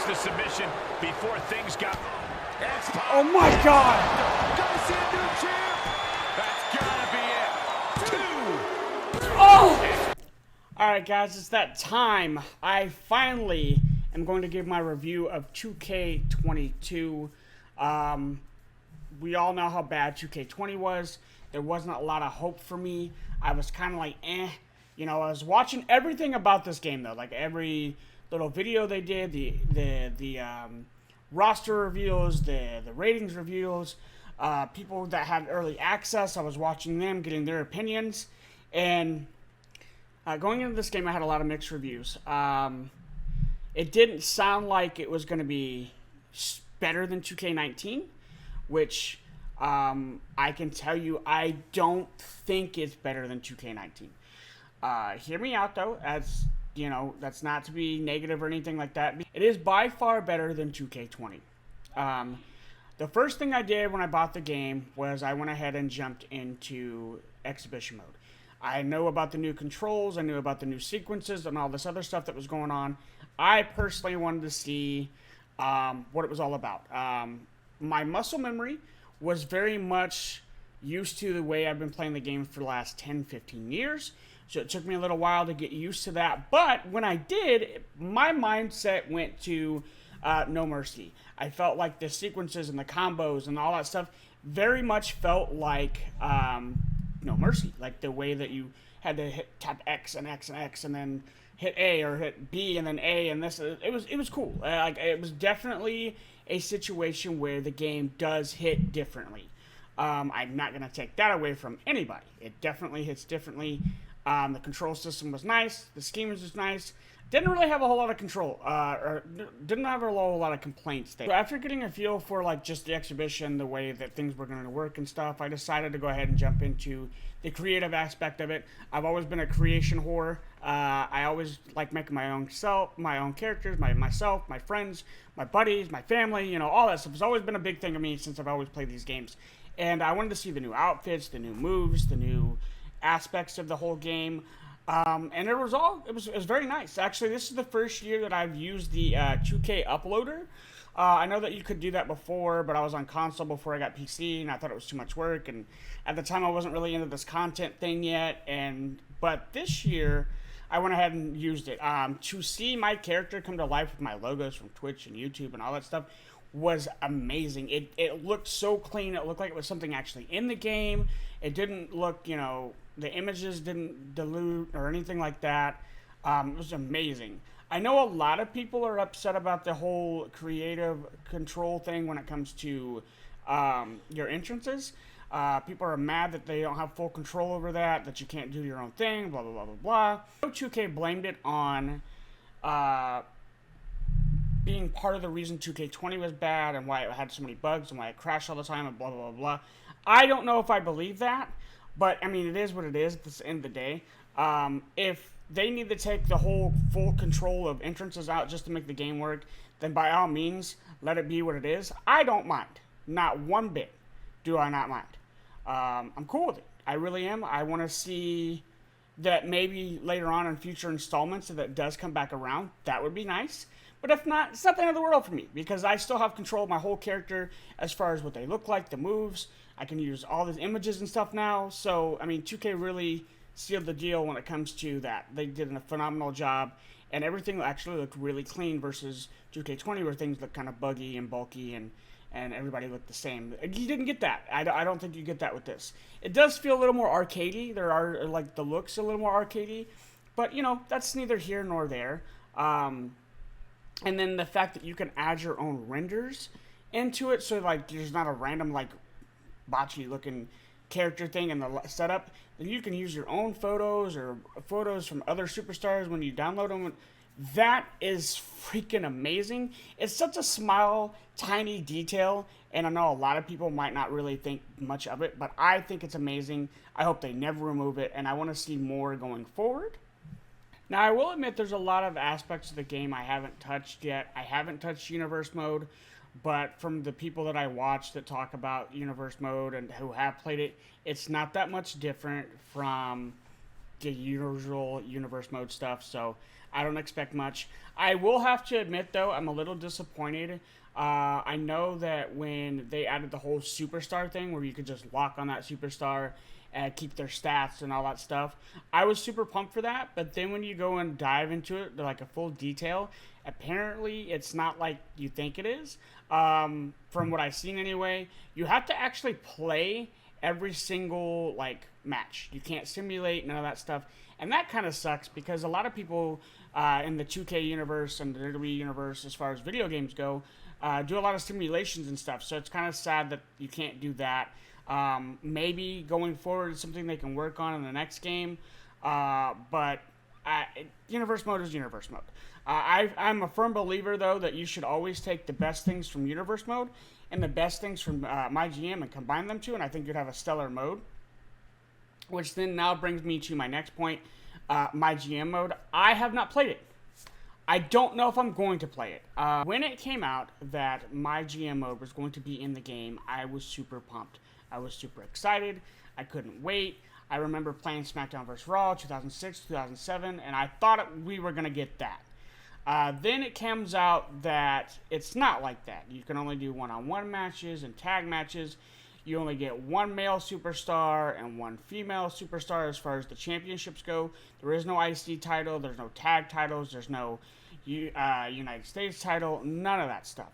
reached the submission before things got... Oh my God! Gonna see a new champ. That's gotta be it. 2. Oh! Alright guys, it's that time. I finally am going to give my review of 2K22. We all know how bad 2K20 was. There wasn't a lot of hope for me. I was kind of like, eh. You know, I was watching everything about this game though. Like every little video they did, the roster reviews, the ratings reviews, people that had early access, I was watching them, getting their opinions. And going into this game, I had a lot of mixed reviews. It didn't sound like it was going to be better than 2K19, which I can tell you I don't think it's better than 2K19. Hear me out though, as you know, that's not to be negative or anything like that. It is by far better than 2K20. The first thing I did when I bought the game was I went ahead and jumped into exhibition mode. I know about the new controls, I knew about the new sequences and all this other stuff that was going on. I personally wanted to see what it was all about. My muscle memory was very much used to the way I've been playing the game for the last 10-15 years. So it took me a little while to get used to that. But when I did, my mindset went to No Mercy. I felt like the sequences and the combos and all that stuff very much felt like No Mercy. Like the way that you had to tap X and X and X and then hit A or hit B and then A and this. It was cool. Like it was definitely a situation where the game does hit differently. I'm not going to take that away from anybody. It definitely hits differently. The control system was nice. The scheme was just nice. Didn't really have a whole lot of control, or didn't have a whole lot of complaints there. So after getting a feel for like just the exhibition, the way that things were going to work and stuff, I decided to go ahead and jump into the creative aspect of it. I've always been a creation whore. I always like making my own characters, myself, my friends, my buddies, my family, you know, all that stuff. It's always been a big thing of me since I've always played these games. And I wanted to see the new outfits, the new moves, the new aspects of the whole game. And it was very nice. Actually, this is the first year that I've used the 2K uploader. I know that you could do that before, but I was on console before I got PC, and I thought it was too much work. And at the time, I wasn't really into this content thing yet. But this year, I went ahead and used it. To see my character come to life with my logos from Twitch and YouTube and all that stuff was amazing. It looked so clean. It looked like it was something actually in the game. It didn't look, you know, the images didn't dilute or anything like that. It was amazing. I know a lot of people are upset about the whole creative control thing when it comes to your entrances. People are mad that they don't have full control over that you can't do your own thing, blah, blah, blah, blah, blah. 2K blamed it on being part of the reason 2K20 was bad and why it had so many bugs and why it crashed all the time and blah, blah, blah, blah. I don't know if I believe that, but, I mean, it is what it is at the end of the day. If they need to take the whole full control of entrances out just to make the game work, then by all means, let it be what it is. I don't mind. Not one bit do I not mind. I'm cool with it. I really am. I want to see that maybe later on in future installments, if it does come back around, that would be nice. But if not, it's not the end of the world for me, because I still have control of my whole character as far as what they look like, the moves. I can use all these images and stuff now. So, I mean, 2K really sealed the deal when it comes to that. They did a phenomenal job, and everything actually looked really clean versus 2K20 where things look kind of buggy and bulky and everybody looked the same. You didn't get that. I don't think you get that with this. It does feel a little more arcadey. There are, like, the looks a little more arcadey. But, you know, that's neither here nor there. And then the fact that you can add your own renders into it, so like there's not a random like botchy looking character thing in the setup, then you can use your own photos or photos from other superstars when you download them. That is freaking amazing. It's such a small, tiny detail, and I know a lot of people might not really think much of it, but I think it's amazing. I hope they never remove it, and I want to see more going forward. Now, I will admit there's a lot of aspects of the game I haven't touched yet. I haven't touched Universe Mode, but from the people that I watch that talk about Universe Mode and who have played it, it's not that much different from the usual universe mode stuff, so I don't expect much. I will have to admit, though, I'm a little disappointed. I know that when they added the whole superstar thing, where you could just lock on that superstar and keep their stats and all that stuff, I was super pumped for that. But then when you go and dive into it, like a full detail, apparently it's not like you think it is. From what I've seen anyway, you have to actually play every single like match. You can't simulate none of that stuff, and that kind of sucks because a lot of people in the 2K universe and the WWE universe, as far as video games go, do a lot of simulations and stuff. So it's kind of sad that you can't do that. Maybe going forward, it's something they can work on in the next game. But universe mode is universe mode. I'm a firm believer, though, that you should always take the best things from universe mode and the best things from my GM and combine them two, and I think you'd have a stellar mode. Which then now brings me to my next point, my GM mode. I have not played it. I don't know if I'm going to play it. When it came out that my GM mode was going to be in the game, I was super pumped. I was super excited. I couldn't wait. I remember playing SmackDown vs. Raw 2006, 2007, and I thought we were going to get that. Then it comes out that it's not like that. You can only do one-on-one matches and tag matches. You only get one male superstar and one female superstar as far as the championships go. There is no IC title. There's no tag titles. There's no United States title. None of that stuff.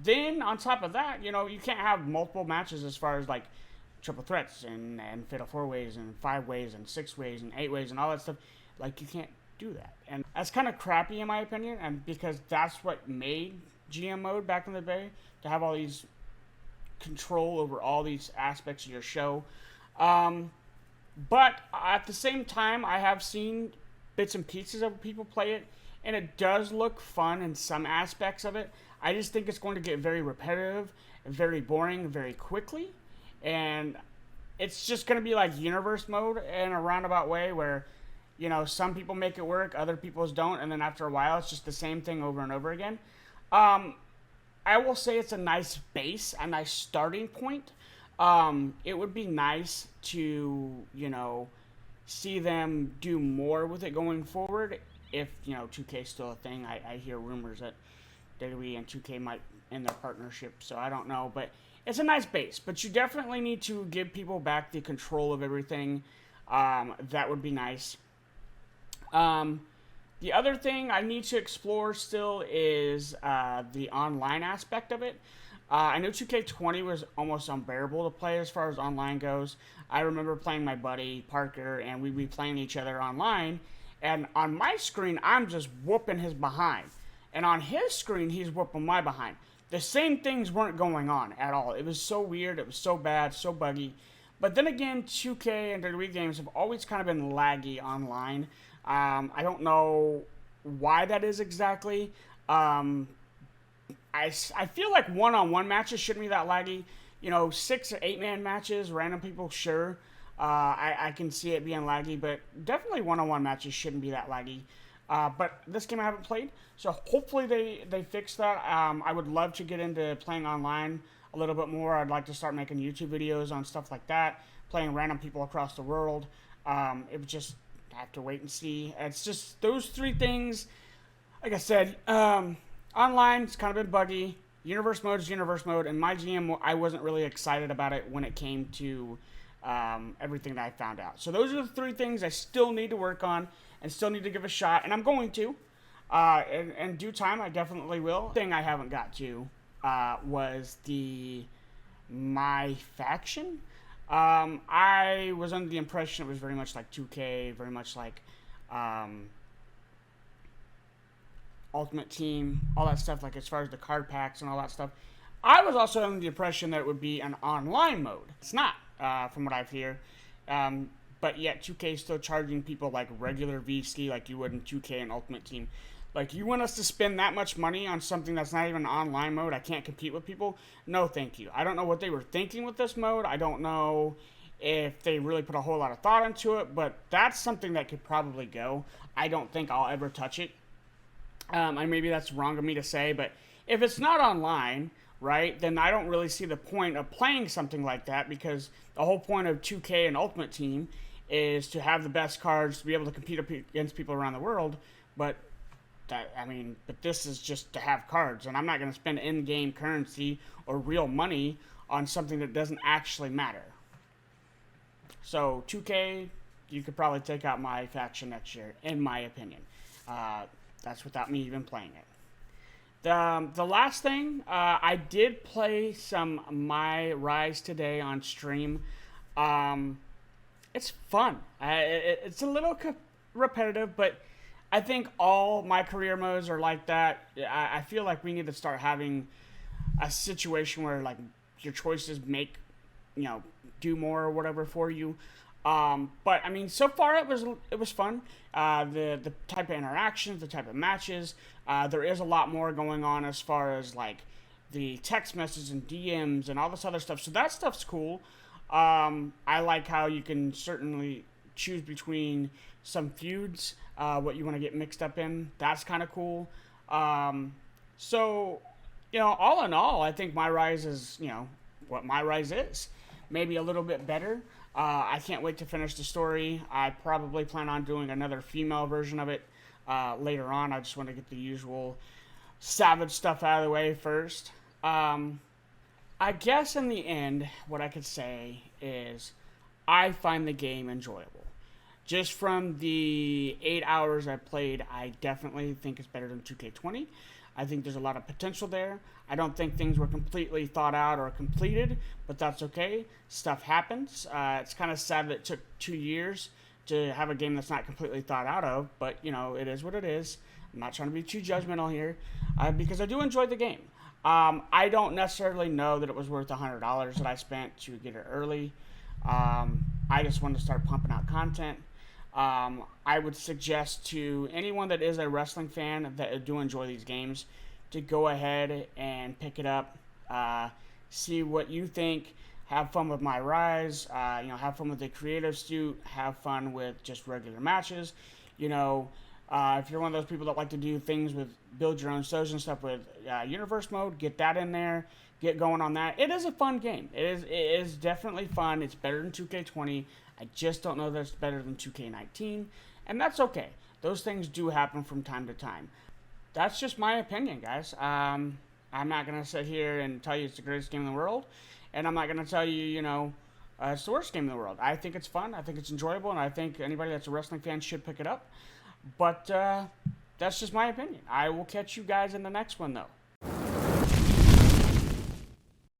Then on top of that, you can't have multiple matches as far as like triple threats and fatal 4-ways and 5-ways and 6-ways and 8-ways and all that stuff. Like, you can't do that. And that's kind of crappy in my opinion, and because that's what made GM mode back in the day, to have all these control over all these aspects of your show. But at the same time, I have seen bits and pieces of people play it, and it does look fun in some aspects of it. I just think it's going to get very repetitive, very boring, very quickly, and it's just going to be like universe mode in a roundabout way where, some people make it work, other people don't, and then after a while, it's just the same thing over and over again. I will say it's a nice base, a nice starting point. It would be nice to, see them do more with it going forward if, 2K is still a thing. I hear rumors that WWE and 2K might end their partnership, so I don't know. But it's a nice base, but you definitely need to give people back the control of everything. That would be nice. The other thing I need to explore still is the online aspect of it. I know 2K20 was almost unbearable to play as far as online goes. I remember playing my buddy Parker, and we'd be playing each other online. And on my screen, I'm just whooping his behind. And on his screen, he's whooping my behind. The same things weren't going on at all. It was so weird. It was so bad, so buggy. But then again, 2K and WWE games have always kind of been laggy online. I don't know why that is exactly. I feel like one-on-one matches shouldn't be that laggy. 6 or 8-man matches, random people, sure. I can see it being laggy, but definitely one-on-one matches shouldn't be that laggy. But this game I haven't played, so hopefully they fix that. I would love to get into playing online a little bit more. I'd like to start making YouTube videos on stuff like that, playing random people across the world. It would just have to wait and see. It's just those three things. Like I said, online it's kind of been buggy. Universe mode is universe mode, and my GM, I wasn't really excited about it when it came to everything that I found out. So those are the three things I still need to work on and still need to give a shot, and I'm going to. In due time, I definitely will. The thing I haven't got to was my faction. I was under the impression it was very much like 2K, very much like Ultimate Team, all that stuff, like as far as the card packs and all that stuff. I was also under the impression that it would be an online mode. It's not, from what I've heard. But yet 2K is still charging people like regular VC like you would in 2K and Ultimate Team. Like, you want us to spend that much money on something that's not even online mode? I can't compete with people? No, thank you. I don't know what they were thinking with this mode. I don't know if they really put a whole lot of thought into it, but that's something that could probably go. I don't think I'll ever touch it. And maybe that's wrong of me to say, but if it's not online, right, then I don't really see the point of playing something like that, because the whole point of 2K and Ultimate Team is to have the best cards to be able to compete against people around the world. But but this is just to have cards, and I'm not going to spend in-game currency or real money on something that doesn't actually matter. So 2K, you could probably take out my faction next year, in my opinion. That's without me even playing it. The last thing, I did play some My Rise today on stream. It's fun. It's a little repetitive, but I think all my career modes are like that. I feel like we need to start having a situation where like your choices make, do more or whatever for you. But I mean, so far it was fun. The type of interactions, the type of matches. There is a lot more going on as far as like the text messages and DMs and all this other stuff. So that stuff's cool. I like how you can certainly choose between some feuds, what you want to get mixed up in. That's kind of cool. So, all in all, I think My Rise is, what My Rise is. Maybe a little bit better. I can't wait to finish the story. I probably plan on doing another female version of it later on. I just want to get the usual savage stuff out of the way first. I guess in the end, what I could say is I find the game enjoyable. Just from the 8 hours I played, I definitely think it's better than 2K20. I think there's a lot of potential there. I don't think things were completely thought out or completed, but that's okay. Stuff happens. It's kind of sad that it took 2 years to have a game that's not completely thought out of, but, it is what it is. I'm not trying to be too judgmental here, because I do enjoy the game. I don't necessarily know that it was worth $100 that I spent to get it early. I just wanted to start pumping out content. I would suggest to anyone that is a wrestling fan that do enjoy these games to go ahead and pick it up, see what you think, have fun with My Rise, have fun with the creative suit, have fun with just regular matches. If you're one of those people that like to do things with build your own shows and stuff with universe mode, get that in there, get going on that. It is a fun game. It is definitely fun. It's better than 2K20. I just don't know that it's better than 2K19, and that's okay. Those things do happen from time to time. That's just my opinion, guys. I'm not going to sit here and tell you it's the greatest game in the world, and I'm not going to tell you, it's the worst game in the world. I think it's fun, I think it's enjoyable, and I think anybody that's a wrestling fan should pick it up. But that's just my opinion. I will catch you guys in the next one, though.